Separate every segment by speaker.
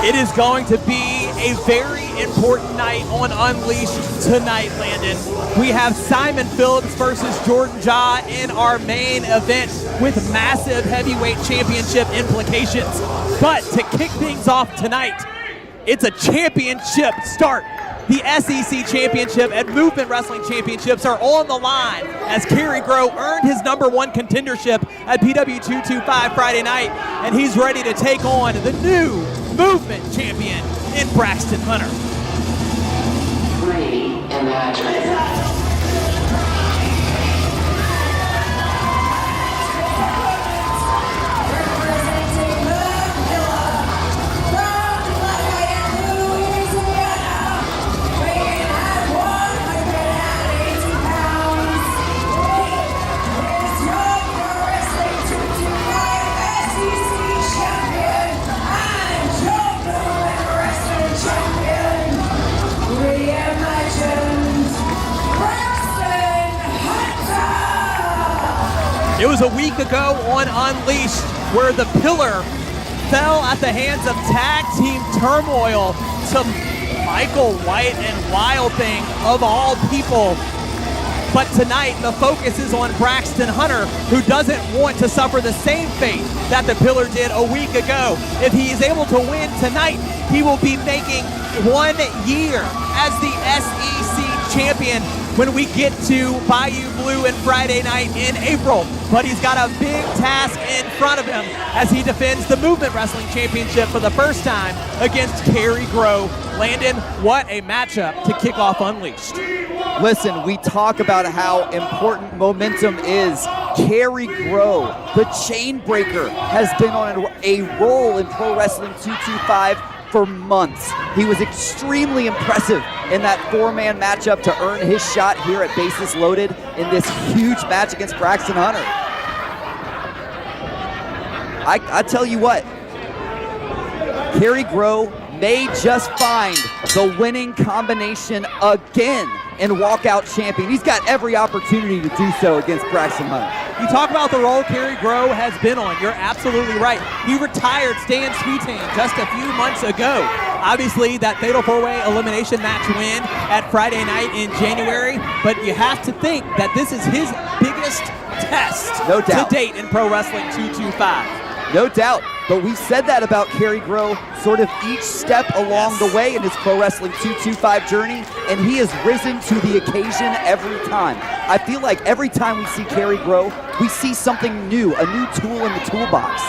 Speaker 1: It is going to be a very important night on Unleashed tonight, Landon. We have Simon Phillips versus Jordan Ja in our main event with massive heavyweight championship implications. But to kick things off tonight, it's a championship start. The SEC Championship and Movement Wrestling Championships are on the line as Kerry Gros earned his #1 contendership at PW225 Friday night, and he's ready to take on the new Movement Champion in Braxton Hunter.
Speaker 2: Reimagine.
Speaker 1: It was a week ago on Unleashed where the pillar fell at the hands of tag team turmoil to Michael White and Wild Thing of all people. But tonight the focus is on Braxton Hunter, who doesn't want to suffer the same fate that the pillar did a week ago. If he is able to win tonight, he will be making 1 year as the SEC champion when we get to Bayou Blue and Friday night in April. But he's got a big task in front of him as he defends the Movement Wrestling Championship for the first time against Kerry Gros. Landon, what a matchup to kick off Unleashed.
Speaker 3: Listen, we talk about how important momentum is. Kerry Gros, the chain breaker, has been on a roll in Pro Wrestling 225 for months. He was extremely impressive in that 4-man matchup to earn his shot here at Bases Loaded in this huge match against Braxton Hunter. I tell you what, Kerry Gros may just find the winning combination again and walk out champion. He's got every opportunity to do so against Braxton Hunter.
Speaker 1: You talk about the role Kerry Gros has been on. You're absolutely right. He retired Stan Sweetan just a few months ago. Obviously, that Fatal 4-Way Elimination match win at Friday night in January, but you have to think that this is his biggest test to date in Pro Wrestling 225.
Speaker 3: No doubt, but we said that about Kerry Gros sort of each step along the way in his Pro Wrestling 225 journey, and he has risen to the occasion every time. I feel like every time we see Kerry Gros, we see something new, a new tool in the toolbox.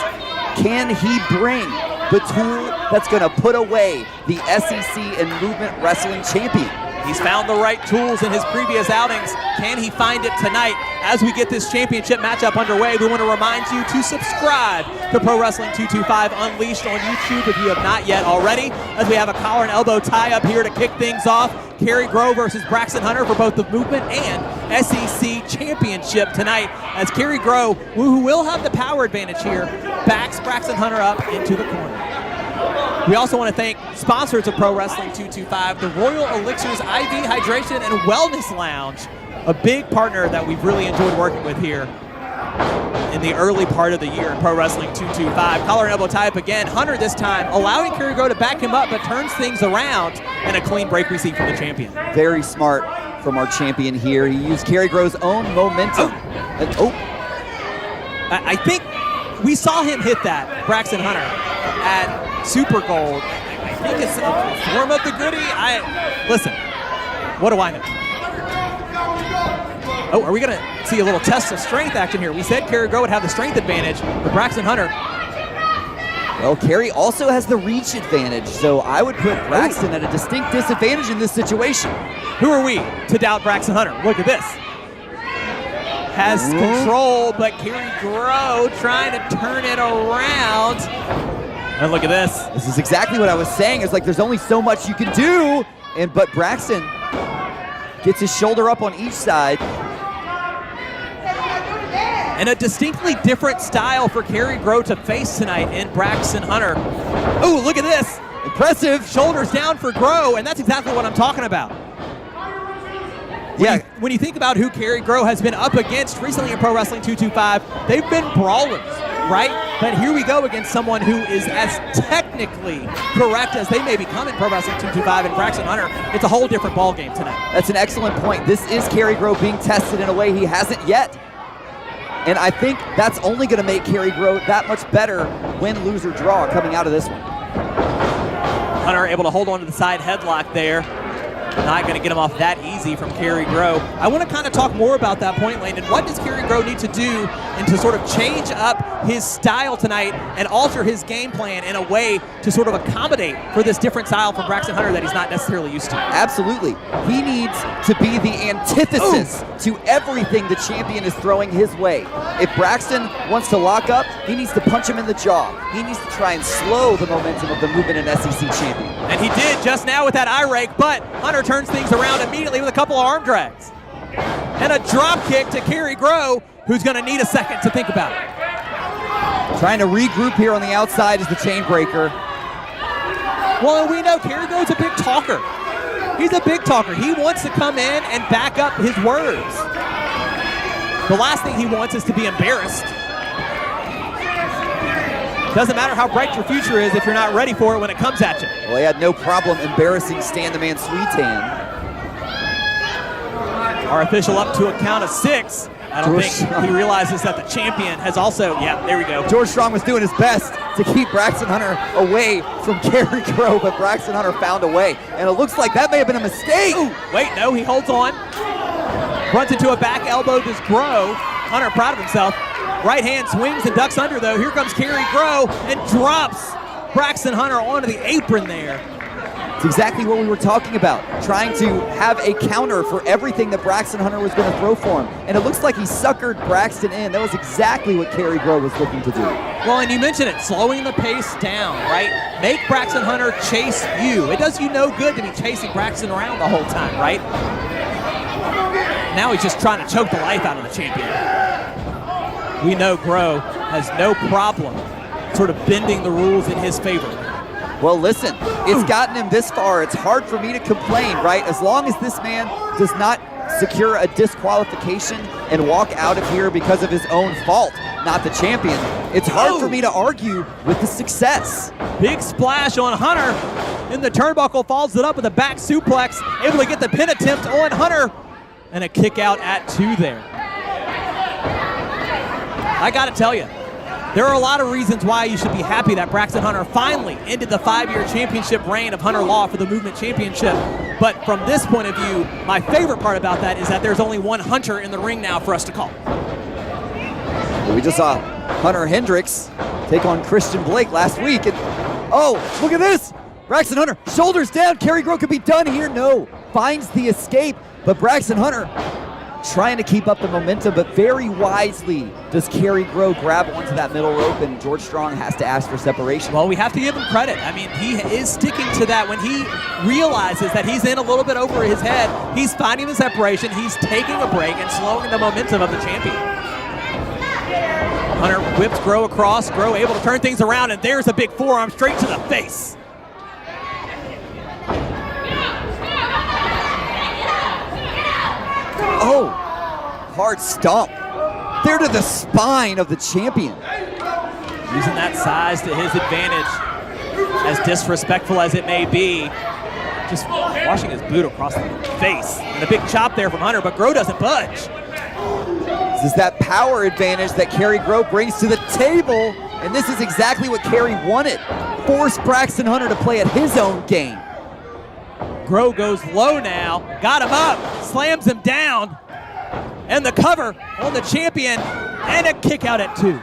Speaker 3: Can he bring the tool that's going to put away the SEC and Movement Wrestling champion?
Speaker 1: He's found the right tools in his previous outings. Can he find it tonight? As we get this championship matchup underway, we want to remind you to subscribe to Pro Wrestling 225 Unleashed on YouTube if you have not yet already, as we have a collar and elbow tie-up here to kick things off. Kerry Gros versus Braxton Hunter for both the Movement and SEC Championship tonight, as Kerry Gros, who will have the power advantage here, backs Braxton Hunter up into the corner. We also want to thank sponsors of Pro Wrestling 225, the Royal Elixirs IV Hydration and Wellness Lounge, a big partner that we've really enjoyed working with here in the early part of the year in Pro Wrestling 225. Collar and elbow tie-up again. Hunter this time allowing Kerry Gros to back him up, but turns things around, and a clean break receipt from the champion.
Speaker 3: Very smart from our champion here. He used Kerry Gros' own momentum.
Speaker 1: I think we saw him hit that, Braxton Hunter, at Super Gold. I think it's a form of the goodie. Listen, what do I know? Oh, are we going to see a little test of strength action here? We said Kerry Gros would have the strength advantage, but Braxton Hunter.
Speaker 3: Well, Kerry also has the reach advantage, so I would put Braxton at a distinct disadvantage in this situation.
Speaker 1: Who are we to doubt Braxton Hunter? Look at this. Has control, but Kerry Gros trying to turn it around. And look at this.
Speaker 3: This is exactly what I was saying. It's like there's only so much you can do, but Braxton gets his shoulder up on each side.
Speaker 1: And a distinctly different style for Kerry Gros to face tonight in Braxton Hunter. Oh, look at this.
Speaker 3: Impressive.
Speaker 1: Shoulders down for Gros, and that's exactly what I'm talking about. When you think about who Kerry Gros has been up against recently in Pro Wrestling 225, they've been brawlers, right? But here we go against someone who is as technically correct as they may become in Pro Wrestling 225 and Braxton Hunter. It's a whole different ballgame tonight.
Speaker 3: That's an excellent point. This is Kerry Gros being tested in a way he hasn't yet. And I think that's only going to make Kerry Gros that much better win, lose, or draw coming out of this one.
Speaker 1: Hunter able to hold on to the side headlock there. Not going to get him off that easy from Kerry Gros. I want to kind of talk more about that point, Landon. What does Kerry Gros need to do and to sort of change up his style tonight and alter his game plan in a way to sort of accommodate for this different style from Braxton Hunter that he's not necessarily used to?
Speaker 3: Absolutely. He needs to be the antithesis to everything the champion is throwing his way. If Braxton wants to lock up, he needs to punch him in the jaw. He needs to try and slow the momentum of the movement in SEC champion.
Speaker 1: And he did just now with that eye rake, but Hunter turns things around immediately with a couple of arm drags. And a drop kick to Kerry Gros, who's going to need a second to think about it.
Speaker 3: Trying to regroup here on the outside is the chain breaker.
Speaker 1: Well, and we know Kerry Gros is a big talker. He's a big talker. He wants to come in and back up his words. The last thing he wants is to be embarrassed. Doesn't matter how bright your future is if you're not ready for it when it comes at you.
Speaker 3: Well, he had no problem embarrassing Stan the Man Sweetan.
Speaker 1: Our official up to a count of 6. I don't think he realizes that the champion has also, yeah, there we go.
Speaker 3: George Strong was doing his best to keep Braxton Hunter away from Kerry Gros, but Braxton Hunter found a way. And it looks like that may have been a mistake.
Speaker 1: Ooh, wait, no, he holds on. Runs into a back elbow, does Gros. Hunter proud of himself. Right hand swings and ducks under, though. Here comes Kerry Gros and drops Braxton Hunter onto the apron there.
Speaker 3: It's exactly what we were talking about, trying to have a counter for everything that Braxton Hunter was going to throw for him. And it looks like he suckered Braxton in. That was exactly what Kerry Gros was looking to do.
Speaker 1: Well, and you mentioned it, slowing the pace down, right? Make Braxton Hunter chase you. It does you no good to be chasing Braxton around the whole time, right? Now he's just trying to choke the life out of the champion. We know Gros has no problem sort of bending the rules in his favor.
Speaker 3: Well, listen, it's gotten him this far. It's hard for me to complain, right? As long as this man does not secure a disqualification and walk out of here because of his own fault, not the champion, it's hard for me to argue with the success.
Speaker 1: Big splash on Hunter. In the turnbuckle, follows it up with a back suplex, able to get the pin attempt on Hunter, and a kick out at 2 there. I gotta tell you, there are a lot of reasons why you should be happy that Braxton Hunter finally ended the 5-year championship reign of Hunter Law for the Movement Championship. But from this point of view, my favorite part about that is that there's only one Hunter in the ring now for us to call.
Speaker 3: Well, we just saw Hunter Hendricks take on Christian Blake last week. And oh, look at this. Braxton Hunter, shoulders down. Kerry Gros could be done here. No, finds the escape. But Braxton Hunter trying to keep up the momentum, but very wisely does Kerry Gros grab onto that middle rope, and George Strong has to ask for separation.
Speaker 1: Well, we have to give him credit. I mean, he is sticking to that. When he realizes that he's in a little bit over his head, he's finding the separation, he's taking a break and slowing the momentum of the champion. Hunter whips Gros across, Gros able to turn things around, and there's a big forearm straight to the face.
Speaker 3: Oh, hard stomp. There to the spine of the champion.
Speaker 1: Using that size to his advantage, as disrespectful as it may be. Just washing his boot across the face. And a big chop there from Hunter, but Gros doesn't budge.
Speaker 3: This is that power advantage that Kerry Gros brings to the table, and this is exactly what Kerry wanted. Force Braxton Hunter to play at his own game.
Speaker 1: Gros goes low now, got him up, slams him down, and the cover on the champion, and a kick out at 2.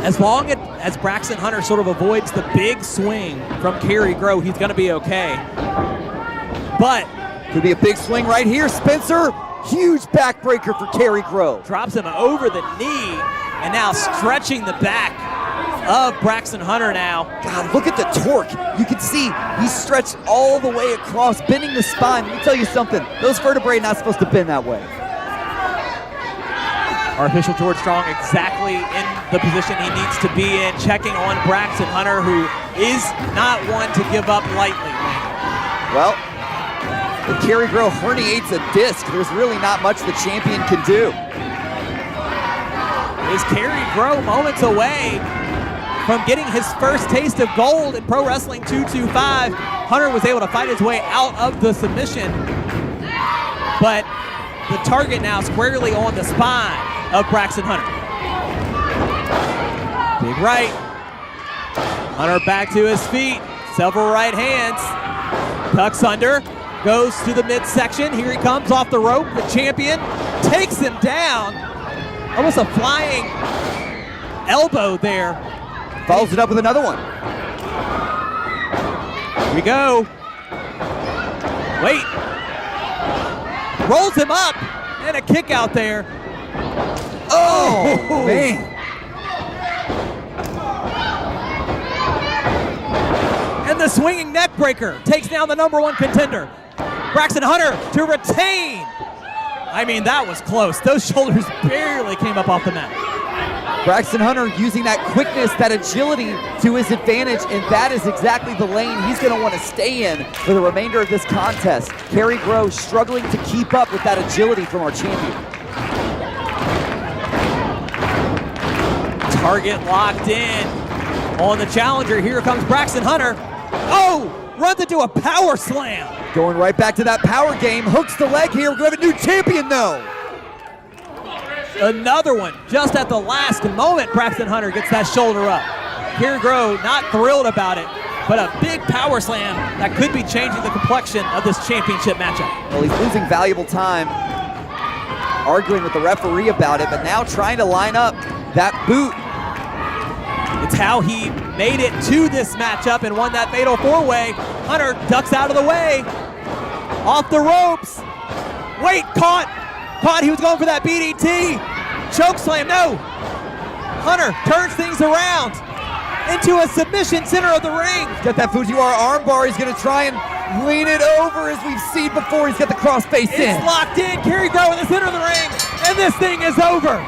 Speaker 1: As long as Braxton Hunter sort of avoids the big swing from Kerry Gros, he's gonna be okay. But
Speaker 3: could be a big swing right here, Spencer. Huge backbreaker for Kerry Gros.
Speaker 1: Drops him over the knee, and now stretching the back of Braxton Hunter now.
Speaker 3: God, look at the torque. You can see he's stretched all the way across, bending the spine. Let me tell you something. Those vertebrae are not supposed to bend that way.
Speaker 1: Our official George Strong exactly in the position he needs to be in, checking on Braxton Hunter, who is not one to give up lightly.
Speaker 3: Well, if Kerry Gros herniates a disc, there's really not much the champion can do.
Speaker 1: is Kerry Gros moments away from getting his first taste of gold in Pro Wrestling 225. Hunter was able to fight his way out of the submission, but the target now squarely on the spine of Braxton Hunter. Big right. Hunter back to his feet. Several right hands. Tucks under. Goes to the midsection. Here he comes off the rope. The champion takes him down. Almost a flying elbow there.
Speaker 3: Follows it up with another one.
Speaker 1: Here we go. Wait. Rolls him up. And a kick out there.
Speaker 3: Oh, man.
Speaker 1: And the swinging neck breaker takes down the #1 contender. Braxton Hunter to retain. I mean, that was close. Those shoulders barely came up off the mat.
Speaker 3: Braxton Hunter using that quickness, that agility to his advantage, and that is exactly the lane he's going to want to stay in for the remainder of this contest. Kerry Gros struggling to keep up with that agility from our champion.
Speaker 1: Target locked in on the challenger. Here comes Braxton Hunter. Oh, runs into a power slam.
Speaker 3: Going right back to that power game, hooks the leg here. We're going to have a new champion though.
Speaker 1: Another one, just at the last moment, Braxton Hunter gets that shoulder up. Kerry Gros not thrilled about it, but a big power slam that could be changing the complexion of this championship matchup.
Speaker 3: Well, he's losing valuable time arguing with the referee about it, but now trying to line up that boot.
Speaker 1: It's how he made it to this matchup and won that fatal four-way. Hunter ducks out of the way. Off the ropes. Wait, caught. He was going for that BDT. Choke slam, no. Hunter turns things around into a submission center of the ring.
Speaker 3: He's got that Fujiwara arm bar. He's going to try and lean it over as we've seen before. He's got the crossface in.
Speaker 1: It's locked in. Kerry Gros in the center of the ring, and this thing is over.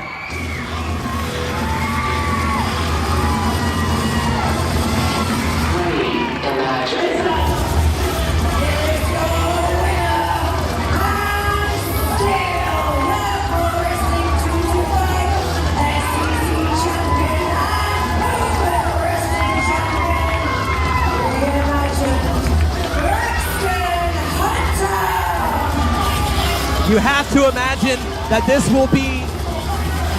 Speaker 1: You have to imagine that this will be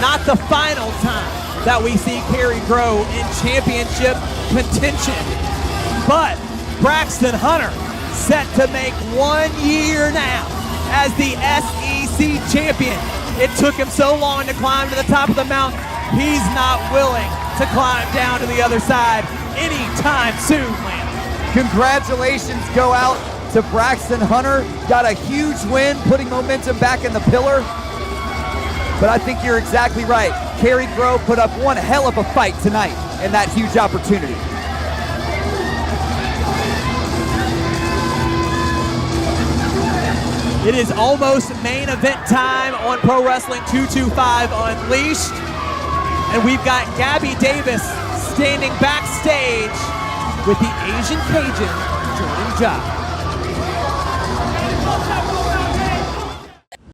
Speaker 1: not the final time that we see Kerry Gros in championship contention. But Braxton Hunter set to make 1 year now as the SEC champion. It took him so long to climb to the top of the mountain. He's not willing to climb down to the other side anytime soon, Lance.
Speaker 3: Congratulations go out to Braxton Hunter. Got a huge win, putting momentum back in the pillar. But I think you're exactly right. Kerry Gros put up one hell of a fight tonight and that huge opportunity.
Speaker 1: It is almost main event time on Pro Wrestling 225 Unleashed. And we've got Gabby Davis standing backstage with the Asian Cajun, Jordan Ja.